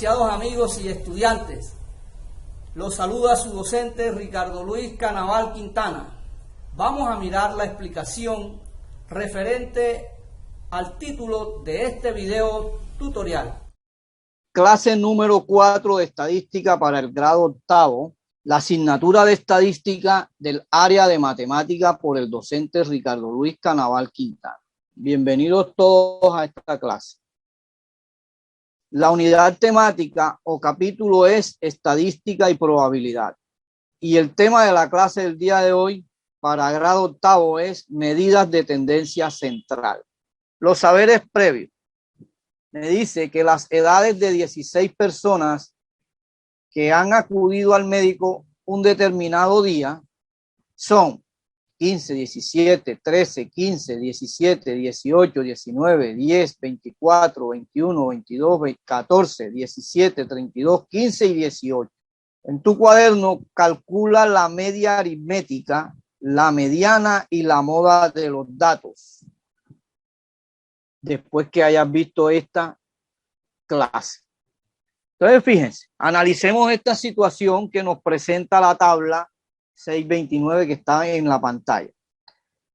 Apreciados amigos y estudiantes, los saluda su docente Ricardo Luis Canaval Quintana. Vamos a mirar la explicación referente al título de este video tutorial. Clase número 4 de estadística para el grado octavo, la asignatura de estadística del área de matemática por el docente Ricardo Luis Canaval Quintana. Bienvenidos todos a esta clase. La unidad temática o capítulo es estadística y probabilidad. Y el tema de la clase del día de hoy para grado octavo es medidas de tendencia central. Los saberes previos. Me dice que las edades de 16 personas que han acudido al médico un determinado día son 15, 17, 13, 15, 17, 18, 19, 10, 24, 21, 22, 14, 17, 32, 15 y 18. En tu cuaderno calcula la media aritmética, la mediana y la moda de los datos. Después que hayas visto esta clase. Entonces, fíjense, analicemos esta situación que nos presenta la tabla 629 que está en la pantalla,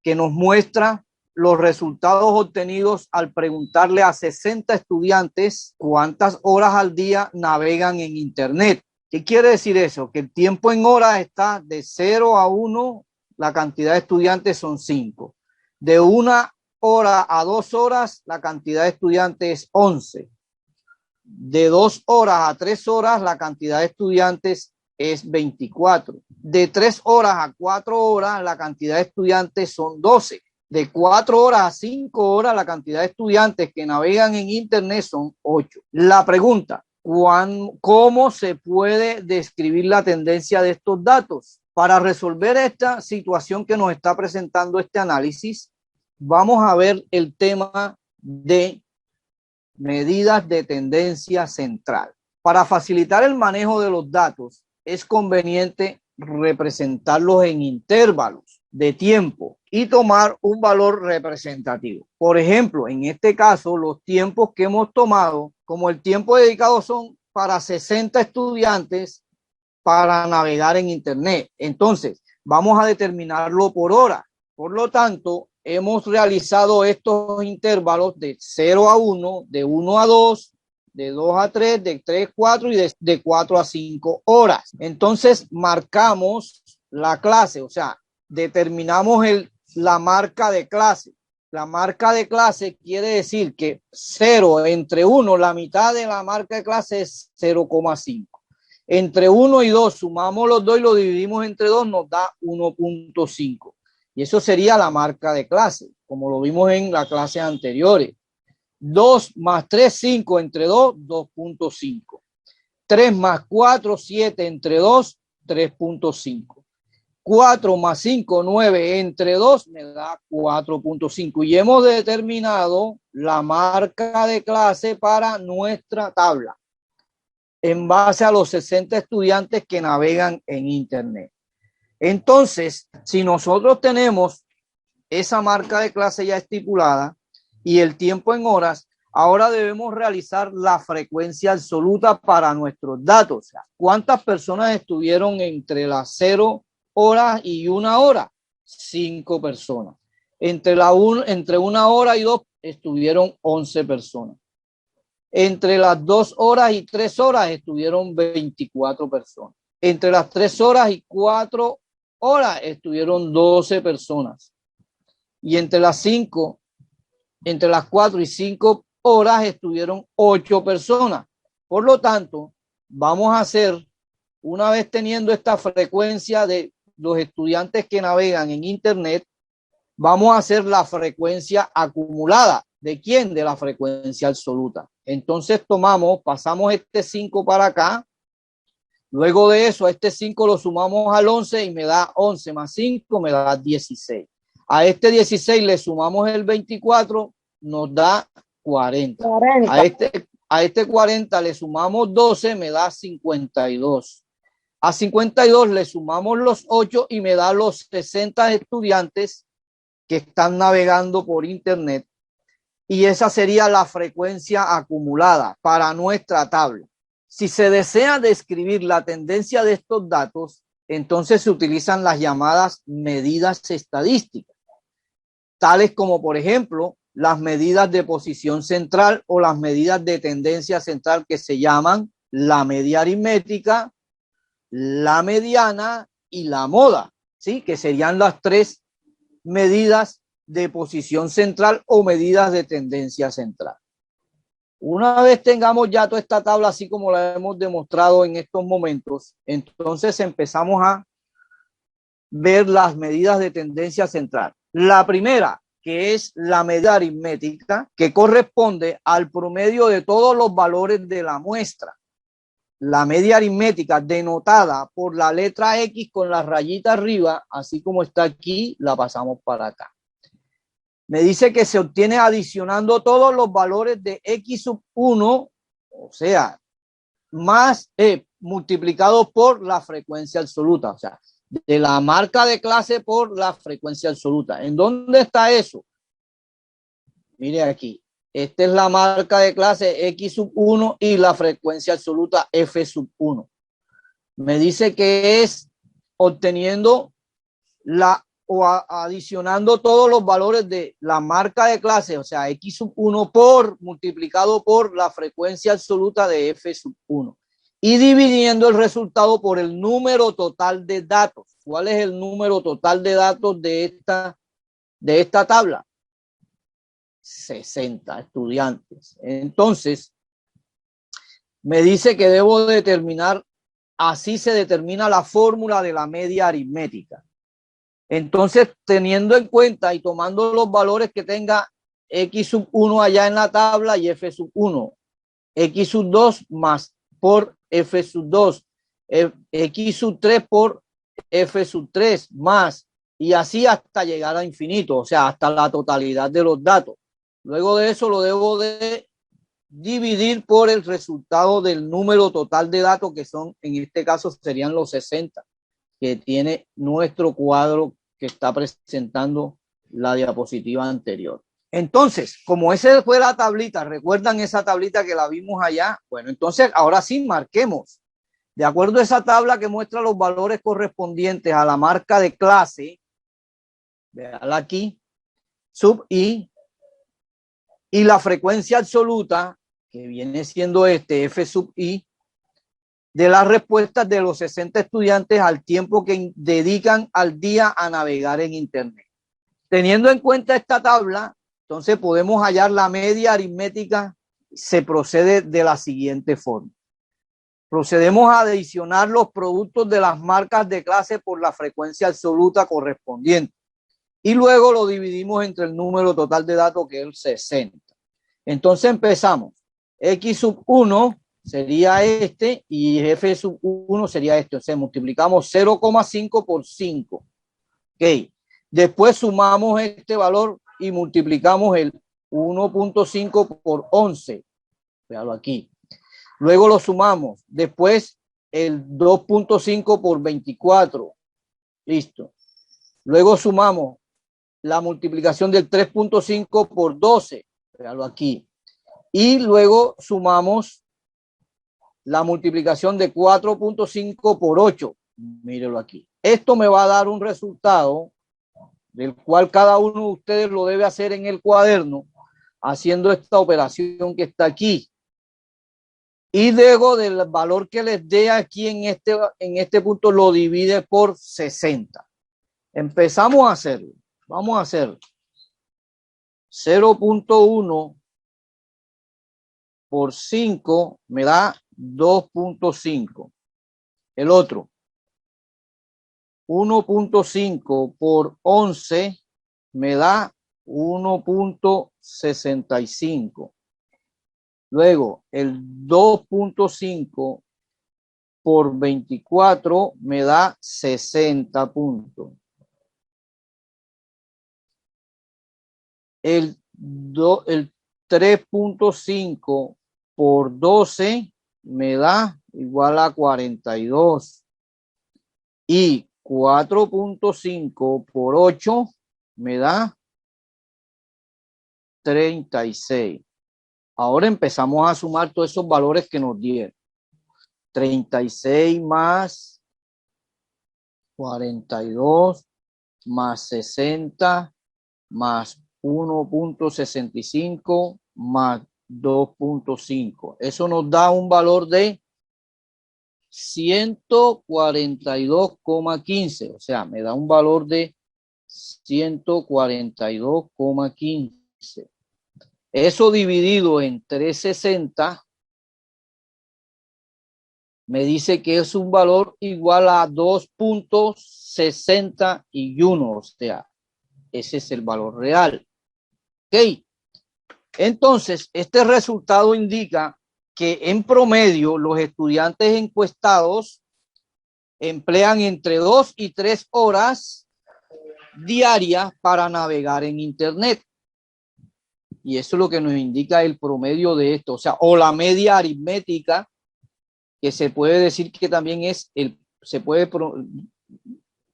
que nos muestra los resultados obtenidos al preguntarle a 60 estudiantes cuántas horas al día navegan en Internet. ¿Qué quiere decir eso? Que el tiempo en horas está de 0 a 1, la cantidad de estudiantes son 5. De 1 hora a 2 horas, la cantidad de estudiantes es 11. De 2 horas a 3 horas, la cantidad de estudiantes es 24. De 3 horas a 4 horas, la cantidad de estudiantes son 12. De 4 horas a 5 horas, la cantidad de estudiantes que navegan en Internet son 8. La pregunta, ¿cómo se puede describir la tendencia de estos datos? Para resolver esta situación que nos está presentando este análisis, vamos a ver el tema de medidas de tendencia central. Para facilitar el manejo de los datos, es conveniente representarlos en intervalos de tiempo y tomar un valor representativo. Por ejemplo, en este caso, los tiempos que hemos tomado, como el tiempo dedicado son para 60 estudiantes para navegar en Internet. Entonces, vamos a determinarlo por hora. Por lo tanto, hemos realizado estos intervalos de 0 a 1, de 1 a 2, de 2 a 3, de 3 a 4 y de 4 a 5 horas. Entonces marcamos la clase, o sea, determinamos la marca de clase. La marca de clase quiere decir que 0 entre 1, la mitad de la marca de clase es 0,5. Entre 1 y 2 sumamos los dos y lo dividimos entre 2, nos da 1,5. Y eso sería la marca de clase, como lo vimos en la clase anteriores. 2 más 3, 5 entre 2, 2,5. 3 más 4, 7 entre 2, 3,5. 4 más 5, 9 entre 2 me da 4,5. Y hemos determinado la marca de clase para nuestra tabla en base a los 60 estudiantes que navegan en Internet. Entonces, si nosotros tenemos esa marca de clase ya estipulada y el tiempo en horas, ahora debemos realizar la frecuencia absoluta para nuestros datos. O sea, ¿cuántas personas estuvieron entre las 0 horas y 1 hora? 5 personas. Entre 1 hora y 2 estuvieron 11 personas. Entre las 2 horas y 3 horas estuvieron 24 personas. Entre las 3 horas y 4 horas estuvieron 12 personas. Y entre las 4 y 5 horas estuvieron 8 personas. Por lo tanto, vamos a hacer, una vez teniendo esta frecuencia de los estudiantes que navegan en Internet, vamos a hacer la frecuencia acumulada. ¿De quién? De la frecuencia absoluta. Entonces pasamos este 5 para acá. Luego de eso, a este 5 lo sumamos al 11 y me da 11 más 5, me da 16. A este 16 le sumamos el 24, nos da 40. A este 40 le sumamos 12, me da 52. A 52 le sumamos los 8 y me da los 60 estudiantes que están navegando por Internet. Y esa sería la frecuencia acumulada para nuestra tabla. Si se desea describir la tendencia de estos datos, entonces se utilizan las llamadas medidas estadísticas, tales como, por ejemplo, las medidas de posición central o las medidas de tendencia central, que se llaman la media aritmética, la mediana y la moda, ¿sí? Que serían las tres medidas de posición central o medidas de tendencia central. Una vez tengamos ya toda esta tabla así como la hemos demostrado en estos momentos, entonces empezamos a ver las medidas de tendencia central. La primera, que es la medida aritmética, que corresponde al promedio de todos los valores de la muestra. La media aritmética, denotada por la letra X con la rayita arriba, así como está aquí, la pasamos para acá. Me dice que se obtiene adicionando todos los valores de X sub 1, o sea, más multiplicado por la frecuencia absoluta, o sea, de la marca de clase por la frecuencia absoluta. ¿En dónde está eso? Mire aquí. Esta es la marca de clase X sub 1 y la frecuencia absoluta F sub 1. Me dice que es obteniendo adicionando todos los valores de la marca de clase, o sea, X sub 1 multiplicado por la frecuencia absoluta de F sub 1 y dividiendo el resultado por el número total de datos. ¿Cuál es el número total de datos de esta tabla? 60 estudiantes. Entonces, me dice que debo determinar, así se determina la fórmula de la media aritmética. Entonces, teniendo en cuenta y tomando los valores que tenga X sub 1 allá en la tabla y F sub 1, X sub 2 más por F sub 2, X sub 3 por F sub 3 más, y así hasta llegar a infinito, o sea, hasta la totalidad de los datos. Luego de eso lo debo de dividir por el resultado del número total de datos, que son, en este caso, serían los 60, que tiene nuestro cuadro que está presentando la diapositiva anterior. Entonces, como esa fue la tablita, ¿recuerdan esa tablita que la vimos allá? Bueno, entonces ahora sí marquemos. De acuerdo a esa tabla que muestra los valores correspondientes a la marca de clase, véala aquí, sub I, y la frecuencia absoluta, que viene siendo F sub I, de las respuestas de los 60 estudiantes al tiempo que dedican al día a navegar en Internet. Teniendo en cuenta esta tabla, entonces podemos hallar la media aritmética. Se procede de la siguiente forma. Procedemos a adicionar los productos de las marcas de clase por la frecuencia absoluta correspondiente. Y luego lo dividimos entre el número total de datos, que es el 60. Entonces empezamos. X sub 1 sería este y F sub 1 sería este. O sea, multiplicamos 0,5 por 5. Ok. Después sumamos este valor y multiplicamos el 1.5 por 11. Véalo aquí. Luego lo sumamos. Después el 2.5 por 24. Listo. Luego sumamos la multiplicación del 3.5 por 12. Véalo aquí. Y luego sumamos la multiplicación de 4.5 por 8. Mírelo aquí. Esto me va a dar un resultado del cual cada uno de ustedes lo debe hacer en el cuaderno, haciendo esta operación que está aquí. Y luego del valor que les dé aquí en este punto, lo divide por 60. Empezamos a hacerlo. Vamos a hacer 0.1 por 5 me da 2.5. El otro, 1.5 por 11 me da 1.65. Luego, el 2.5 por 24 me da 60 puntos. El 3.5 por 12 me da igual a 42. Y 4.5 por 8 me da 36. Ahora empezamos a sumar todos esos valores que nos dieron. 36 más 42 más 60 más 1.65 más 2.5. Eso nos da un valor de 142,15. O sea, me da un valor de 142,15. Eso dividido en 360 me dice que es un valor igual a 2.61. O sea, ese es el valor real. Ok. Entonces, este resultado indica que en promedio los estudiantes encuestados emplean entre 2 y 3 horas diarias para navegar en Internet. Y eso es lo que nos indica el promedio de esto, o sea, o la media aritmética, que se puede decir que también se puede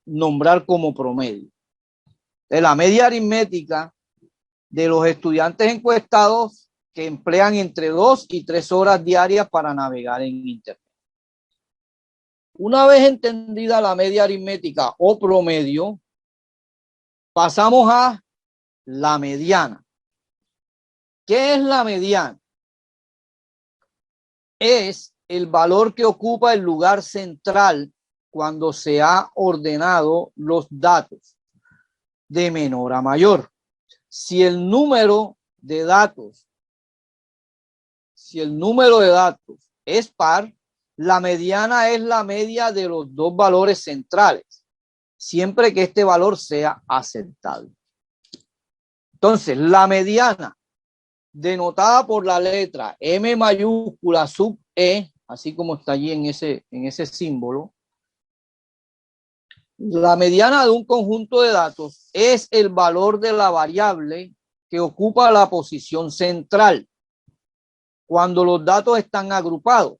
nombrar como promedio. De la media aritmética de los estudiantes encuestados que emplean entre 2 y 3 horas diarias para navegar en Internet. Una vez entendida la media aritmética o promedio, pasamos a la mediana. ¿Qué es la mediana? Es el valor que ocupa el lugar central cuando se ha ordenado los datos de menor a mayor. Si el número de datos es par, la mediana es la media de los dos valores centrales, siempre que este valor sea aceptable. Entonces, la mediana, denotada por la letra M mayúscula sub E, así como está allí en ese símbolo, la mediana de un conjunto de datos es el valor de la variable que ocupa la posición central cuando los datos están agrupados.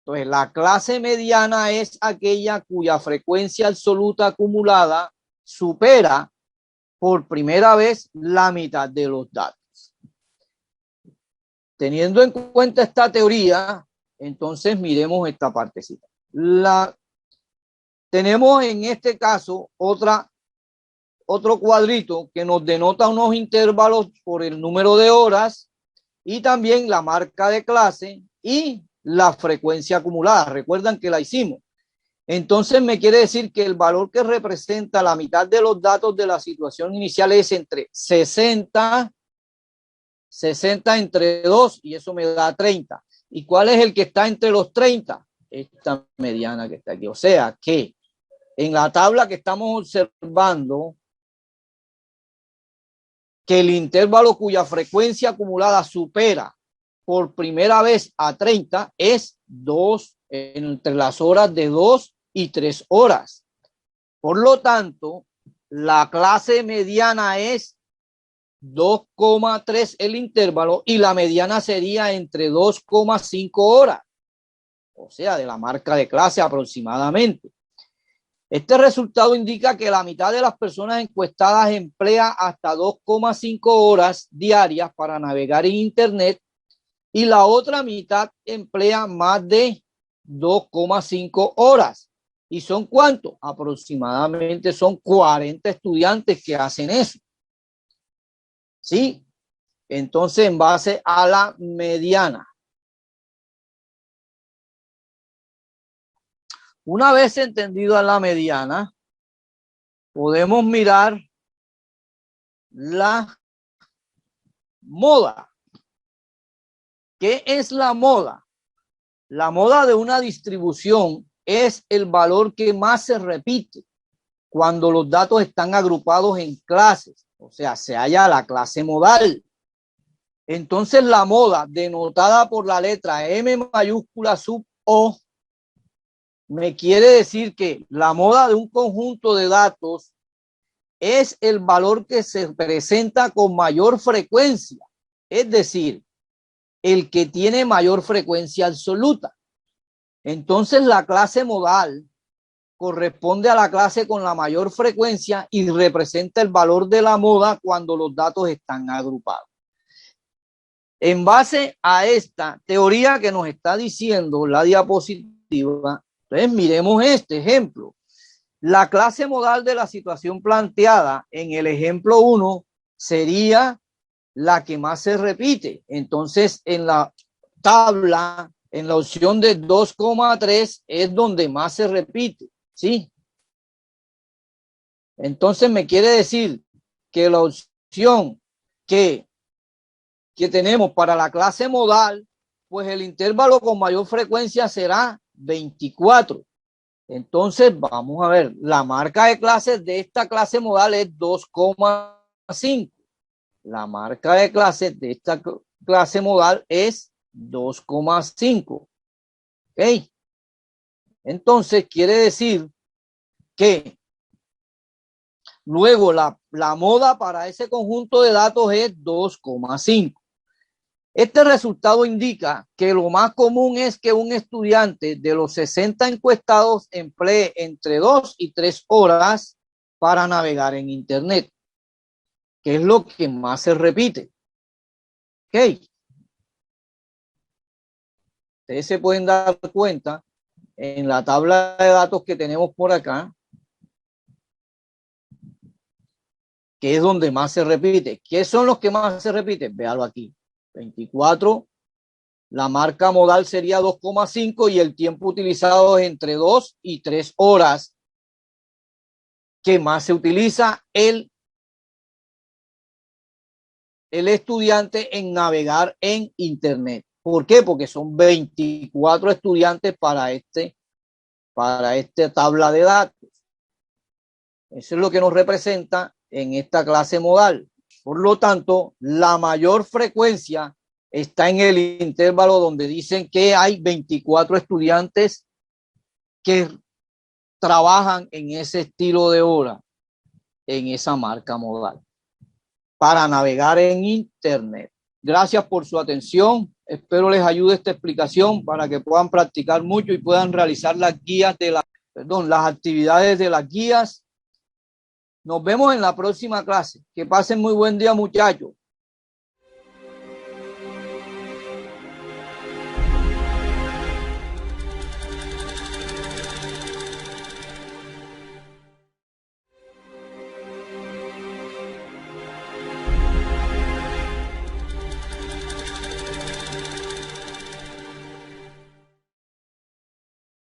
Entonces, la clase mediana es aquella cuya frecuencia absoluta acumulada supera por primera vez la mitad de los datos. Teniendo en cuenta esta teoría, entonces miremos esta partecita. Tenemos en este caso otro cuadrito que nos denota unos intervalos por el número de horas y también la marca de clase y la frecuencia acumulada. Recuerdan que la hicimos. Entonces me quiere decir que el valor que representa la mitad de los datos de la situación inicial es entre 60 entre 2 y eso me da 30. ¿Y cuál es el que está entre los 30? Esta mediana que está aquí. O sea que en la tabla que estamos observando, que el intervalo cuya frecuencia acumulada supera por primera vez a 30 es 2 entre las horas de 2 y 3 horas. Por lo tanto, la clase mediana es 2,3 el intervalo y la mediana sería entre 2,5 horas. O sea, de la marca de clase aproximadamente. Este resultado indica que la mitad de las personas encuestadas emplea hasta 2,5 horas diarias para navegar en Internet y la otra mitad emplea más de 2,5 horas. ¿Y son cuántos? Aproximadamente son 40 estudiantes que hacen eso. ¿Sí? Entonces, en base a la mediana. Una vez entendido a la mediana, podemos mirar la moda. ¿Qué es la moda? La moda de una distribución es el valor que más se repite cuando los datos están agrupados en clases, o sea, se halla la clase modal. Entonces, la moda, denotada por la letra M mayúscula sub O, me quiere decir que la moda de un conjunto de datos es el valor que se presenta con mayor frecuencia, es decir, el que tiene mayor frecuencia absoluta. Entonces, la clase modal corresponde a la clase con la mayor frecuencia y representa el valor de la moda cuando los datos están agrupados. En base a esta teoría que nos está diciendo la diapositiva, disyuntiva. Entonces, miremos este ejemplo. La clase modal de la situación planteada en el ejemplo 1 sería la que más se repite. Entonces, en la tabla, en la opción de 2,3 es donde más se repite, ¿sí? Entonces, me quiere decir que la opción que tenemos para la clase modal, pues el intervalo con mayor frecuencia será 24. Entonces, vamos a ver, la marca de clases de esta clase modal es 2,5. La marca de clases de esta clase modal es 2,5. ¿Ok? Entonces, quiere decir que luego la moda para ese conjunto de datos es 2,5. Este resultado indica que lo más común es que un estudiante de los 60 encuestados emplee entre 2 y 3 horas para navegar en Internet, que es lo que más se repite. ¿Ok? Ustedes se pueden dar cuenta en la tabla de datos que tenemos por acá, que es donde más se repite. ¿Qué son los que más se repiten? Véalo aquí. 24. La marca modal sería 2,5 y el tiempo utilizado es entre 2 y 3 horas. Que más se utiliza el estudiante en navegar en Internet. ¿Por qué? Porque son 24 estudiantes para esta tabla de datos. Eso es lo que nos representa en esta clase modal. Por lo tanto, la mayor frecuencia está en el intervalo donde dicen que hay 24 estudiantes que trabajan en ese estilo de hora, en esa marca modal, para navegar en Internet. Gracias por su atención. Espero les ayude esta explicación para que puedan practicar mucho y puedan realizar las guías de las actividades de las guías. Nos vemos en la próxima clase. Que pasen muy buen día, muchachos.